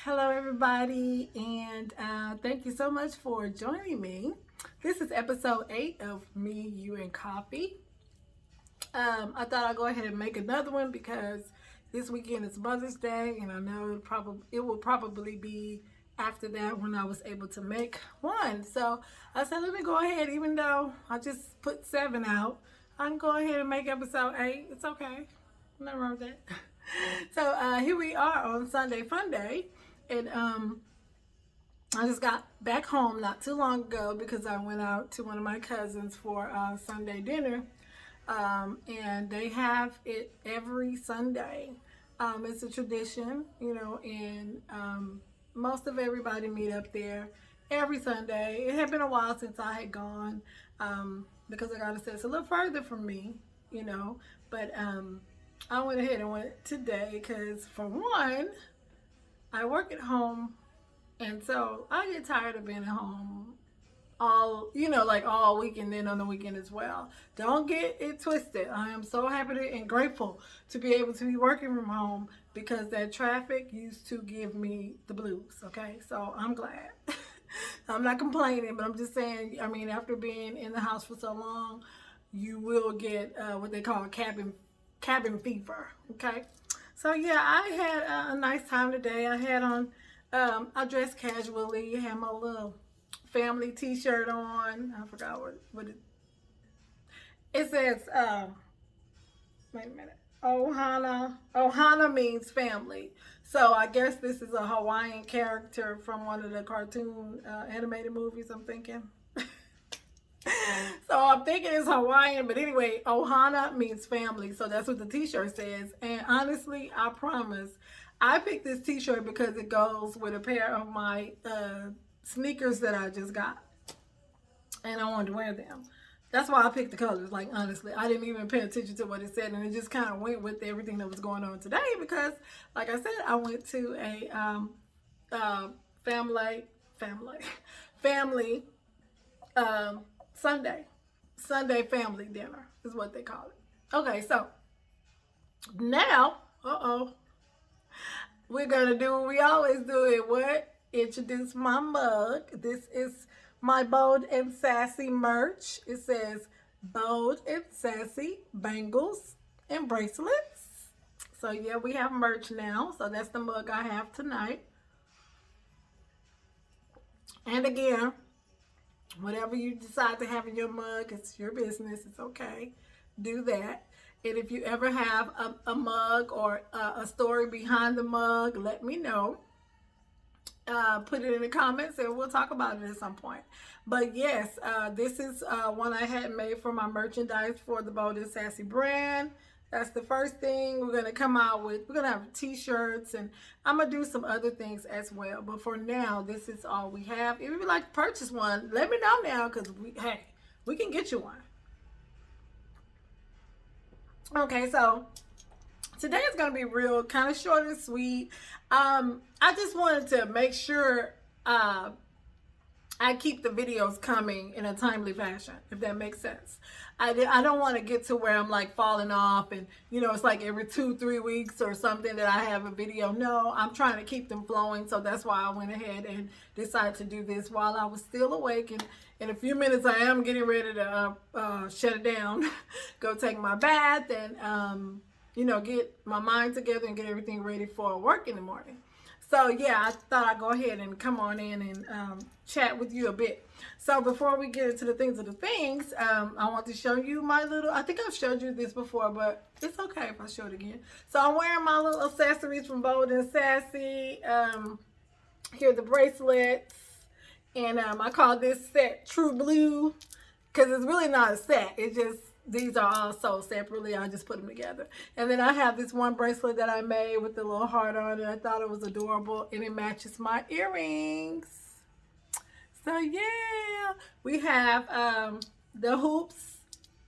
Hello, everybody, and thank you so much for joining me. This is episode 8 of Me, You, and Coffee. I thought I'd go ahead and make another one because this weekend is Mother's Day, and I know it will probably be after that when I was able to make one. So I said, let me go ahead, even though I just put 7 out, I can go ahead and make episode 8. It's okay. Nothing wrong with that. So here we are on Sunday Fun Day. And I just got back home not too long ago because I went out to one of my cousins for Sunday dinner. And they have it every Sunday. It's a tradition, and most of everybody meet up there every Sunday. It had been a while since I had gone because I got to say it's a little further from me, but I went ahead and went today because, for one, I work at home, and so I get tired of being at home like all week and then on the weekend as well. Don't get it twisted. I am so happy and grateful to be able to be working from home because that traffic used to give me the blues, okay? So I'm glad. I'm not complaining, but I'm just saying, after being in the house for so long, you will get what they call cabin fever, okay? So yeah, I had a nice time today. I dressed casually. I had my little family T-shirt on. I forgot what it says. Wait a minute. Ohana. Ohana means family. So I guess this is a Hawaiian character from one of the cartoon animated movies. I'm thinking. So I'm thinking it's Hawaiian, but anyway, Ohana means family. So that's what the T-shirt says. And honestly, I promise, I picked this T-shirt because it goes with a pair of my sneakers that I just got, and I wanted to wear them. That's why I picked the colors. Like, honestly, I didn't even pay attention to what it said, and it just kind of went with everything that was going on today because, like I said, I went to a family family Sunday family dinner is what they call it. Okay, so now, we're gonna do what we always do. It what? Introduce my mug. This is my Bold and Sassy merch. It says Bold and Sassy bangles and bracelets. So yeah, we have merch now. So that's the mug I have tonight. And again, whatever you decide to have in your mug, it's your business. It's okay. Do that. And if you ever have a mug or a story behind the mug, let me know. Put it in the comments and we'll talk about it at some point. But yes, this is one I had made for my merchandise for the Bold and Sassy brand. That's the first thing we're going to come out with. We're going to have t-shirts, and I'm going to do some other things as well. But for now, this is all we have. If you'd like to purchase one, let me know now because we can get you one. Okay, so today is going to be real kind of short and sweet. I just wanted to make sure I keep the videos coming in a timely fashion, if that makes sense. I don't want to get to where I'm like falling off and, it's like every 2-3 weeks or something that I have a video. No, I'm trying to keep them flowing. So that's why I went ahead and decided to do this while I was still awake. And in a few minutes, I am getting ready to shut it down, go take my bath and, get my mind together and get everything ready for work in the morning. So yeah, I thought I'd go ahead and come on in and chat with you a bit. So before we get into the things of the things, I want to show you my little, I think I've showed you this before, but it's okay if I show it again. So I'm wearing my little accessories from Bold and Sassy. Here are the bracelets. And I call this set True Blue because it's really not a set. It's just, these are all sold separately. I just put them together. And then I have this one bracelet that I made with the little heart on it. I thought it was adorable and it matches my earrings. So yeah, we have the hoops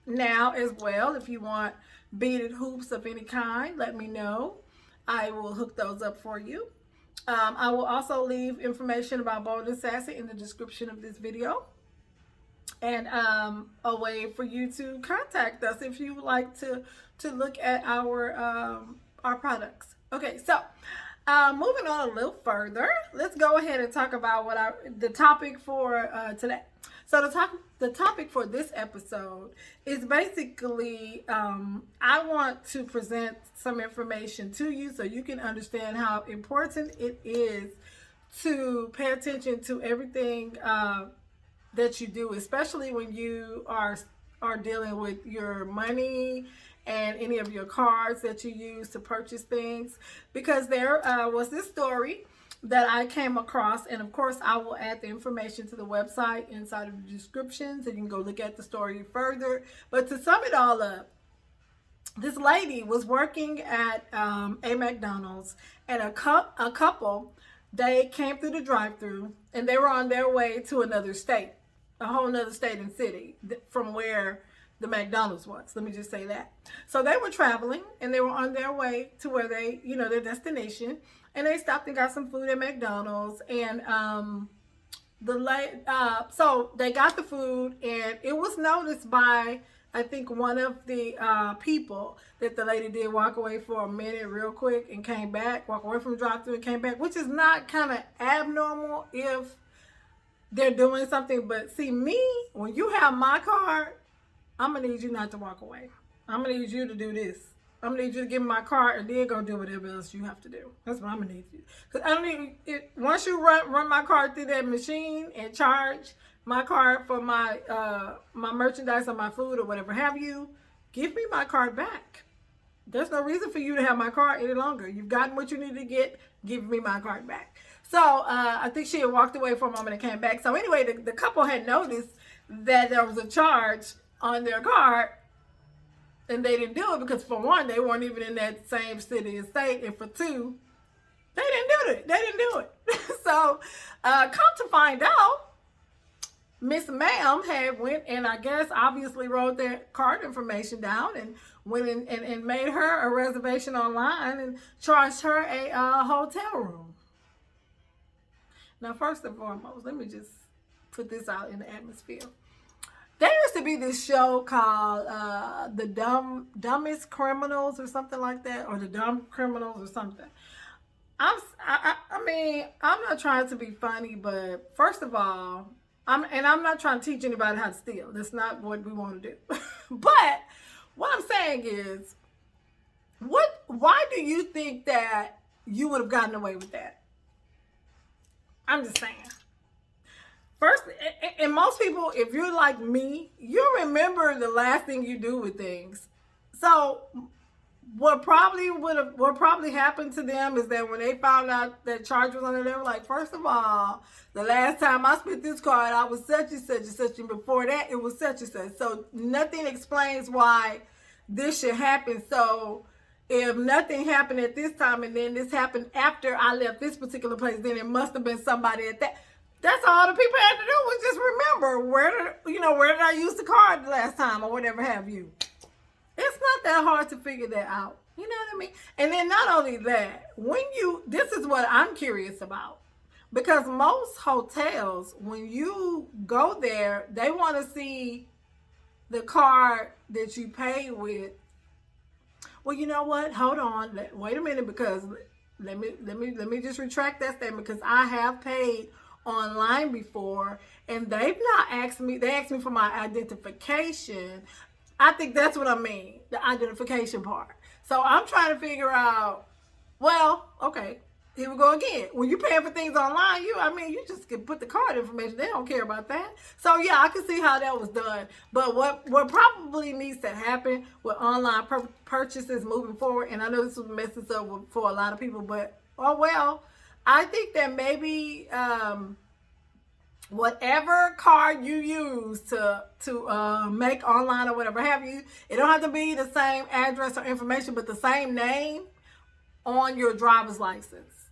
now as well. If you want beaded hoops of any kind, let me know. I will hook those up for you. I will also leave information about Bold and Sassy in the description of this video. And a way for you to contact us if you would like to look at our products. Okay, so Moving on a little further, let's go ahead and talk about the topic for today. So the topic for this episode is basically I want to present some information to you so you can understand how important it is to pay attention to everything that you do, especially when you are dealing with your money and any of your cards that you use to purchase things. Because there was this story that I came across, and of course I will add the information to the website inside of the description so you can go look at the story further. But to sum it all up, this lady was working at a McDonald's, and a couple, they came through the drive-through and they were on their way to another state, a whole nother state and city from where the McDonald's was. Let me just say that. So they were traveling and they were on their way to where they, their destination, and they stopped and got some food at McDonald's. And so they got the food, and it was noticed by, I think, one of the people that the lady did walk away for a minute real quick and came back, walk away from the drive-thru and came back, which is not kind of abnormal if they're doing something. But see, me, when you have my card, I'm going to need you not to walk away. I'm going to need you to do this. I'm going to need you to give me my card and then go do whatever else you have to do. That's what I'm going to need you. Because I don't need it. Once you run my card through that machine and charge my card for my my merchandise or my food or whatever have you, give me my card back. There's no reason for you to have my card any longer. You've gotten what you need to get. Give me my card back. So I think she had walked away for a moment and came back. So anyway, the couple had noticed that there was a charge on their card, and they didn't do it because, for one, they weren't even in that same city and state, and for two, they didn't do it. So come to find out, Miss Ma'am had went and I guess obviously wrote their card information down and went in and made her a reservation online and charged her a hotel room. Now, first and foremost, let me just put this out in the atmosphere. There used to be this show called The Dumbest Criminals or something like that, or The Dumb Criminals or something. I mean, I'm not trying to be funny, but first of all, I'm not trying to teach anybody how to steal. That's not what we want to do. But what I'm saying is, why do you think that you would have gotten away with that? I'm just saying. First, and most people, if you're like me, you remember the last thing you do with things. So what probably happened to them is that when they found out that charge was on it, they were like, first of all, the last time I spent this card, I was such and such and such, and before that, it was such and such. So nothing explains why this should happen. So if nothing happened at this time and then this happened after I left this particular place, then it must have been somebody at that. That's all the people had to do was just remember where did I use the card the last time or whatever have you. It's not that hard to figure that out. You know what I mean? And then not only that, this is what I'm curious about. Because most hotels, when you go there, they want to see the card that you pay with. Well, you know what? Hold on. Wait a minute, because let me just retract that statement, because I have paid online before and they've not asked me. They asked me for my identification. I think that's what I mean, the identification part. So I'm trying to figure out, well, okay, here we go again. When you're paying for things online, you just can put the card information. They don't care about that. So yeah, I can see how that was done. But what probably needs to happen with online purchases moving forward, and I know this will mess this up for a lot of people, but oh well, I think that maybe whatever card you use to make online or whatever have you, it don't have to be the same address or information, but the same name on your driver's license.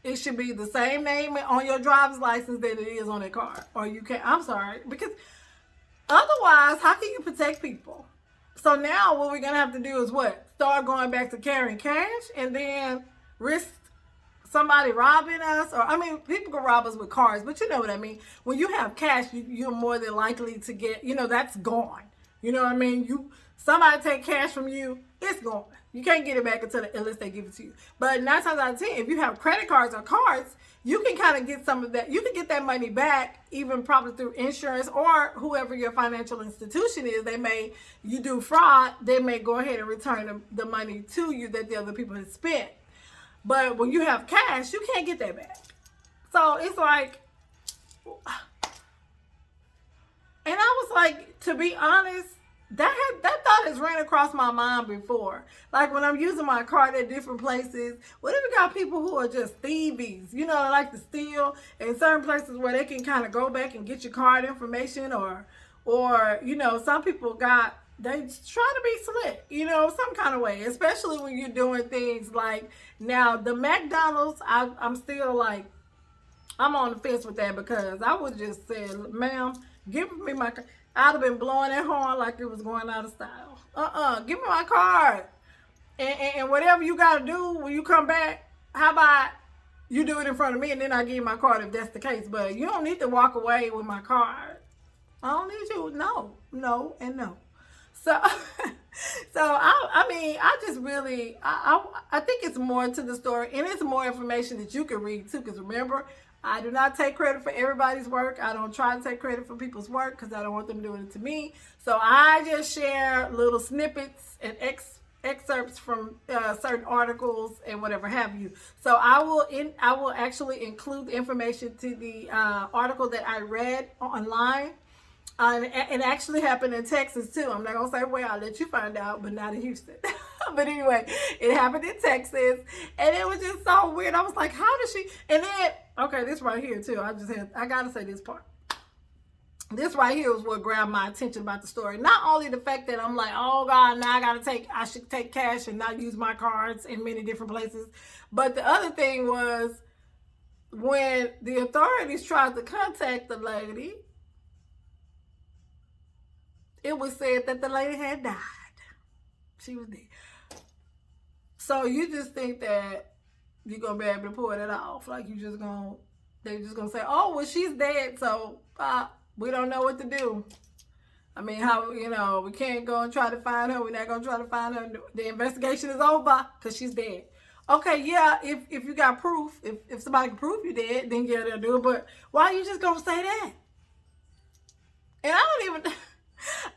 It should be the same name on your driver's license that it is on a card. Or you can't, I'm sorry, because otherwise, how can you protect people? So now what we're going to have to do is what? Start going back to carrying cash and then risk somebody robbing us. People can rob us with cards, but you know what I mean. When you have cash, you're more than likely to get, that's gone. You know what I mean? Somebody take cash from you, it's gone. You can't get it back unless they give it to you. But 9 times out of 10, if you have credit cards or cards, you can kind of get some of that. You can get that money back, even probably through insurance or whoever your financial institution is. You do fraud, they may go ahead and return the money to you that the other people had spent. But when you have cash, you can't get that back. So it's like, and I was like, to be honest, that thought has ran across my mind before. Like when I'm using my card at different places, what if we got people who are just thieves, they like to steal in certain places where they can kind of go back and get your card information or some people they try to be slick, some kind of way, especially when you're doing things like now the McDonald's, I'm still like, I'm on the fence with that because I would just say, ma'am, give me my card. I'd have been blowing that horn like it was going out of style. Give me my card. And whatever you got to do when you come back, how about you do it in front of me and then I give you my card if that's the case. But you don't need to walk away with my card. I don't need you. No, and no. So, I just really, I think it's more to the story, and it's more information that you can read too. Because remember, I do not take credit for everybody's work. I don't try to take credit for people's work because I don't want them doing it to me. So I just share little snippets and excerpts from certain articles and whatever have you. So I will actually include the information to the article that I read online. It actually happened in Texas too. I'm not gonna say where. I'll let you find out, but not in Houston. But anyway, it happened in Texas, and it was just so weird. I was like, how does she? And then, okay, this right here too. I gotta say this part. This right here is what grabbed my attention about the story. Not only the fact that I'm like, oh God, now I should take cash and not use my cards in many different places. But the other thing was when the authorities tried to contact the lady, it was said that the lady had died. She was dead. So you just think that you're going to be able to pull that off. Like they're just going to say, oh, well, she's dead. So we don't know what to do. I mean, we can't go and try to find her. We're not going to try to find her. The investigation is over because she's dead. Okay, yeah, if you got proof, if somebody can prove you dead, then yeah, they'll do it. But why are you just going to say that? And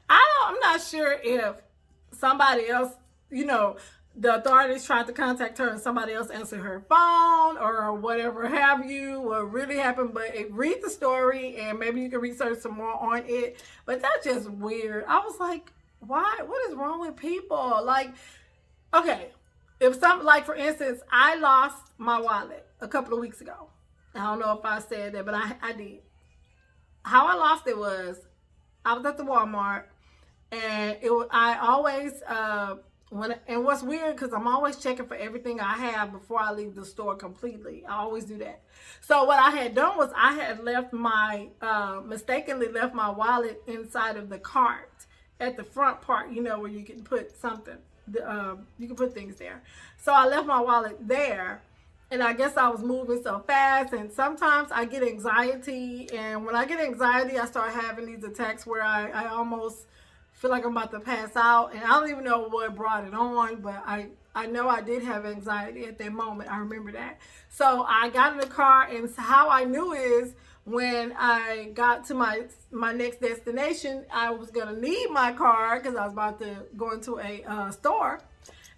I'm not sure if somebody else, the authorities tried to contact her and somebody else answered her phone or whatever have you, what really happened. But read the story and maybe you can research some more on it. But that's just weird. I was like, why? What is wrong with people? Like, okay, for instance, I lost my wallet a couple of weeks ago. I don't know if I said that, but I did. How I lost it was, I was at the Walmart, and I always and what's weird because I'm always checking for everything I have before I leave the store completely. I always do that. So what I had done was I had mistakenly left my wallet inside of the cart at the front part, where you can put something. You can put things there. So I left my wallet there. And I guess I was moving so fast, and sometimes I get anxiety, and when I get anxiety, I start having these attacks where I almost feel like I'm about to pass out, and I don't even know what brought it on, but I know I did have anxiety at that moment. I remember that. So I got in the car, and how I knew is when I got to my next destination, I was going to need my car because I was about to go into a store.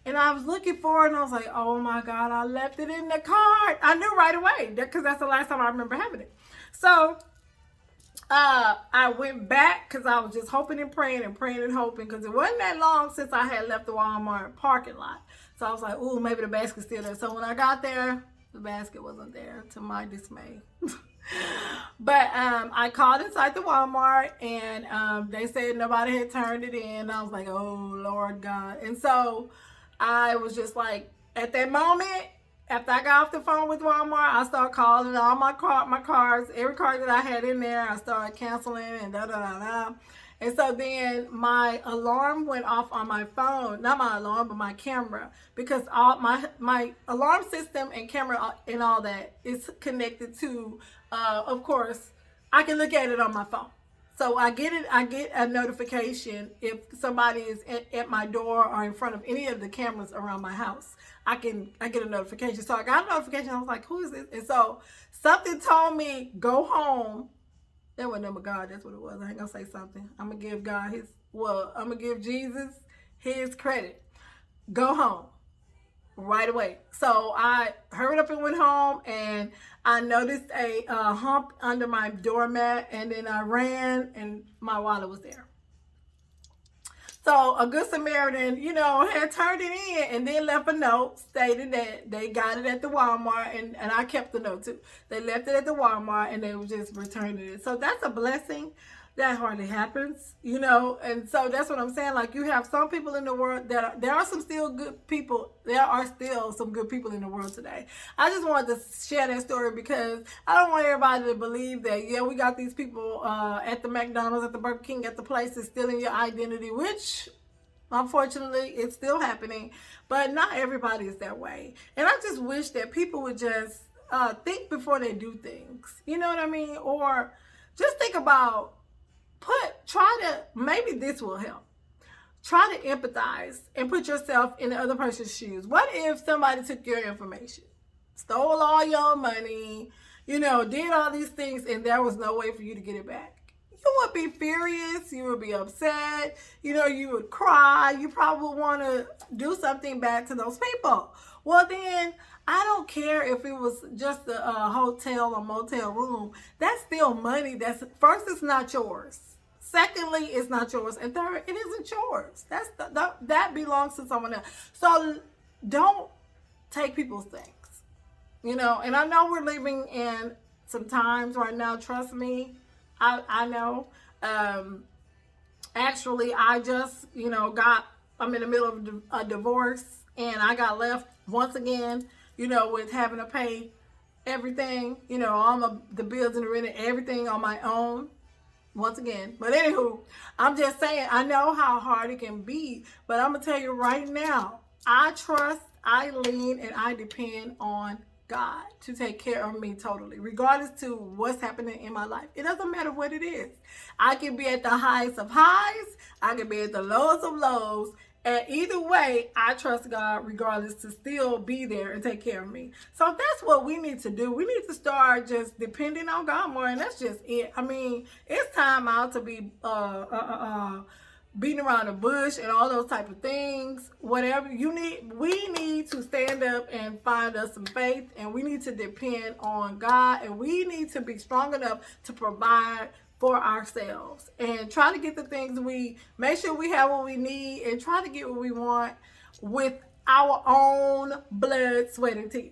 And I was looking for it, and I was like, oh my God, I left it in the cart. I knew right away because that's the last time I remember having it. So I went back because I was just hoping and praying and hoping because it wasn't that long since I had left the Walmart parking lot. So I was like, ooh, maybe the basket's still there. So when I got there, the basket wasn't there, to my dismay. But I called inside the Walmart, and they said nobody had turned it in. I was like, oh, Lord God. And so I was just like, at that moment, after I got off the phone with Walmart, I started calling all my cards, every card that I had in there, I started canceling and da-da-da-da. And so then my alarm went off on my phone, not my alarm, but my camera, because all my alarm system and camera and all that is connected to, of course, I can look at it on my phone. So I get it. I get a notification if somebody is at my door or in front of any of the cameras around my house. I get a notification. So I got a notification. I was like, who is this? And so something told me, go home. That wasn't number God. That's what it was. I ain't gonna say something. I'm gonna give God I'm gonna give Jesus his credit. Go home right away. So I hurried up and went home, and I noticed a hump under my doormat, and then I ran, and my wallet was there. So a good Samaritan, had turned it in and then left a note stating that they got it at the Walmart, and I kept the note too. They left it at the Walmart and they were just returning it. So that's a blessing. That hardly happens, and so that's what I'm saying. Like, you have some people in the world there are some still good people. There are still some good people in the world today. I just wanted to share that story because I don't want everybody to believe that, we got these people at the McDonald's, at the Burger King, at the places stealing your identity, which unfortunately it's still happening, but not everybody is that way. And I just wish that people would just think before they do things. You know what I mean? Or just think about, maybe this will help. Try to empathize and put yourself in the other person's shoes. What if somebody took your information, stole all your money, did all these things, and there was no way for you to get it back? You would be furious. You would be upset. You would cry. You probably would want to do something bad to those people. Well, then, I don't care if it was just a hotel or motel room. That's still money. First, it's not yours. Secondly, it's not yours. And third, it isn't yours. That belongs to someone else. So don't take people's things. And I know we're living in some times right now. Trust me. I know. Actually, I just, I'm in the middle of a divorce, and I got left once again, with having to pay everything, all the bills and the rent and everything on my own. Once again. But anywho, I'm just saying, I know how hard it can be, but I'm going to tell you right now, I trust, I lean, and I depend on God to take care of me totally, regardless to what's happening in my life. It doesn't matter what it is. I can be at the highest of highs. I can be at the lowest of lows. And either way, I trust God regardless to still be there and take care of me. So that's what we need to do. We need to start just depending on God more, and that's just it. I mean, it's time out to be beating around the bush and all those type of things. Whatever you need, we need to stand up and find us some faith, and we need to depend on God, and we need to be strong enough to provide for ourselves and try to get the things make sure we have what we need, and try to get what we want with our own blood, sweat, and tears.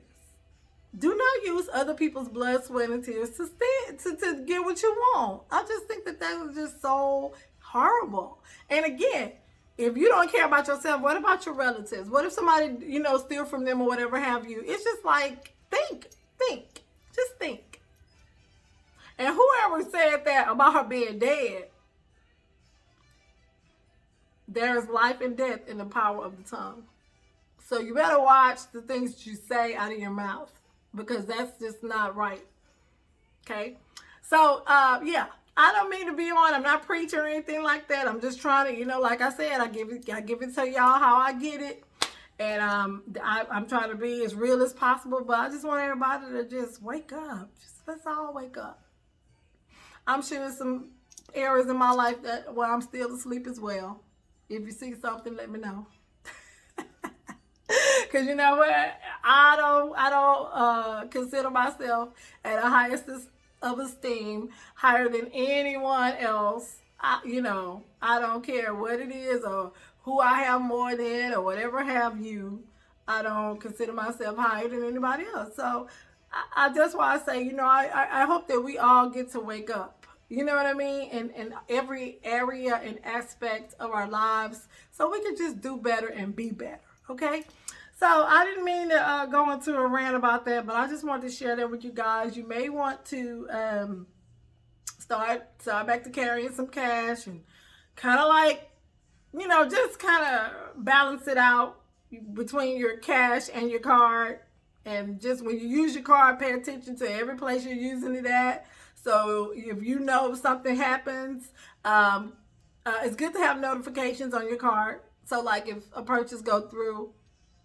Do not use other people's blood, sweat, and tears to get what you want. I just think that is just so horrible. And again, if you don't care about yourself, what about your relatives? What if somebody, steal from them or whatever have you? It's just like, just think. And whoever said that about her being dead, there is life and death in the power of the tongue. So you better watch the things that you say out of your mouth, because that's just not right. Okay? So, yeah. I don't mean to be on. I'm not preaching or anything like that. I'm just trying to, like I said, I give it to y'all how I get it. And I'm trying to be as real as possible. But I just want everybody to just wake up. Let's all wake up. I'm sure there's some areas in my life where I'm still asleep as well. If you see something, let me know. Because you know what? I don't consider myself at a highest of esteem, higher than anyone else. I don't care what it is or who I have more than or whatever have you. I don't consider myself higher than anybody else. So that's why I say, I hope that we all get to wake up. You know what I mean? In every area and aspect of our lives, so we can just do better and be better. Okay? So I didn't mean to go into a rant about that, but I just wanted to share that with you guys. You may want to start back to carrying some cash and kind of like, just kind of balance it out between your cash and your card. And just when you use your card, pay attention to every place you're using it at. So if you know something happens, it's good to have notifications on your card. So like if a purchase go through,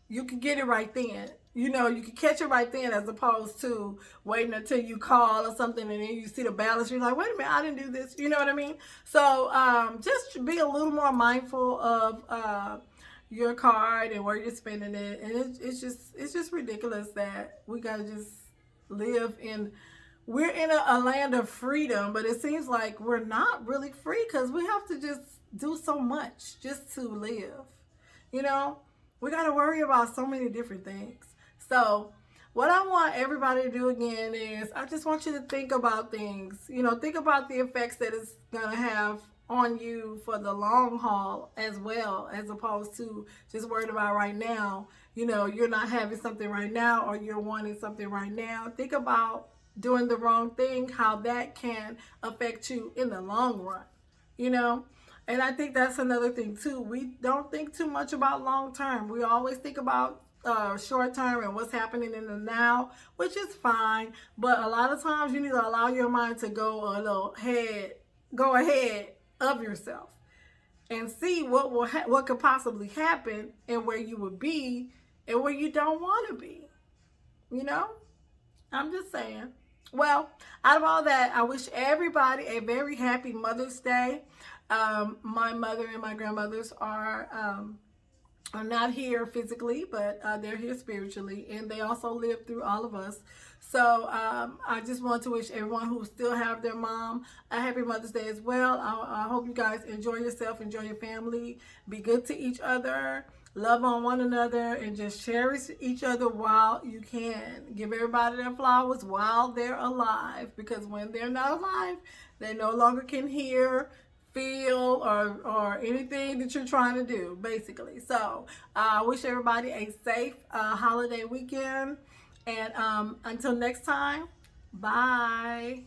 you can get it right then. You know, you can catch it right then as opposed to waiting until you call or something and then you see the balance. You're like, wait a minute, I didn't do this. You know what I mean? So just be a little more mindful of your card and where you're spending it. And it's just ridiculous that we gotta just live in. We're in a land of freedom, but it seems like we're not really free because we have to just do so much just to live. You know, we got to worry about so many different things. So, what I want everybody to do again is I just want you to think about things. You know, think about the effects that it's going to have on you for the long haul as well, as opposed to just worried about right now. You know, you're not having something right now or you're wanting something right now. Think about doing the wrong thing, how that can affect you in the long run. You know, and I think that's another thing too. We don't think too much about long term. We always think about short term and what's happening in the now, which is fine. But a lot of times you need to allow your mind to go ahead of yourself and see what could possibly happen and where you would be and where you don't want to be. You know, I'm just saying. Well, out of all that, I wish everybody a very happy Mother's Day. My mother and my grandmothers are not here physically, but they're here spiritually, and they also live through all of us. So I just want to wish everyone who still have their mom a happy Mother's Day as well. I hope you guys enjoy yourself, enjoy your family, be good to each other, love on one another, and just cherish each other while you can. Give everybody their flowers while they're alive, because when they're not alive, they no longer can hear, feel, or anything that you're trying to do, basically. So I wish everybody a safe holiday weekend, and until next time, bye.